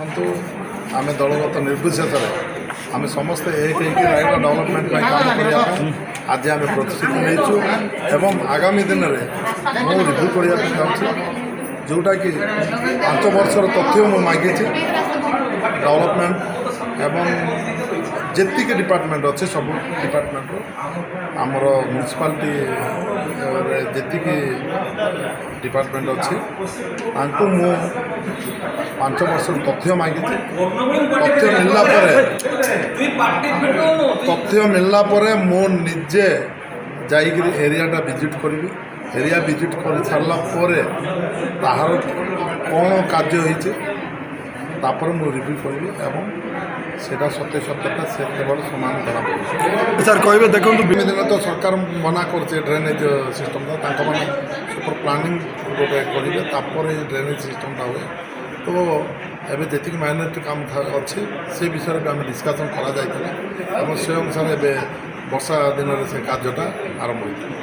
କିନ୍ତୁ ଆମେ ଦଳଗତ ନିର୍ବିଶେଷରେ ଆମେ ସମସ୍ତେ ଏକ ହେଇକି ରାୟଗଡ଼ା ଡେଭଲପମେଣ୍ଟ ପାଇଁ କାମ କରିବା ପାଇଁ ଆଜି ଆମେ ପ୍ରତିଶ୍ରୁତି ନେଇଛୁ ଏବଂ ଆଗାମୀ ଦିନରେ ମୁଁ ରିଭ୍ୟୁ କରିବା ପାଇଁ ଚାହୁଁଛି ଯେଉଁଟାକି 5 ବର୍ଷର ତଥ୍ୟ ମୁଁ ମାଗିଛି ଡେଭଲପମେଣ୍ଟ ଏବଂ ଯେତିକି ଡିପାର୍ଟମେଣ୍ଟ ଅଛି ସବୁ ଡିପାର୍ଟମେଣ୍ଟରୁ ଆମର ମ୍ୟୁନିସିପାଲିଟିରେ ଯେତିକି ଡିପାର୍ଟମେଣ୍ଟ ଅଛି ତାଙ୍କୁ ମୁଁ 5 ବର୍ଷର ତଥ୍ୟ ମାଗିଛି। ତଥ୍ୟ ମିଳିଲା ପରେ ମୁଁ ନିଜେ ଯାଇକରି ଏରିଆଟା ଭିଜିଟ୍ କରିବି। ଏରିଆ ଭିଜିଟ୍ କରିସାରିଲା ପରେ ତାହାର କ'ଣ କାର୍ଯ୍ୟ ହେଇଛି ତାପରେ ମୁଁ ରିଭ୍ୟୁ କରିବି ଏବଂ ସେଇଟା ସତ୍ୟତା ସେ କେବଳ ସମାନ ଜଣାପଡ଼ିବ। ସାର୍ କହିବେ ଦେଖନ୍ତୁ ଦିନେ ଦିନେ ତ ସରକାର ମନା କରୁଛେ ଡ୍ରେନେଜ୍ ସିଷ୍ଟମ୍ଟା ତାଙ୍କମାନେ ସୁପର ପ୍ଲାନିଂ ଗୋଟେ କରିବେ ତାପରେ ଡ୍ରେନେଜ୍ ସିଷ୍ଟମ୍ଟା ହୁଏ। ତ ଏବେ ଯେତିକି ମାଇନରିଟି କାମ ଅଛି ସେ ବିଷୟରେ ବି ଆମେ ଡିସ୍କସନ୍ କରାଯାଇଥିଲା ଏବଂ ସେ ଅନୁସାରେ ଏବେ ବର୍ଷା ଦିନରେ ସେ କାର୍ଯ୍ୟଟା ଆରମ୍ଭ ହୋଇଥିଲା।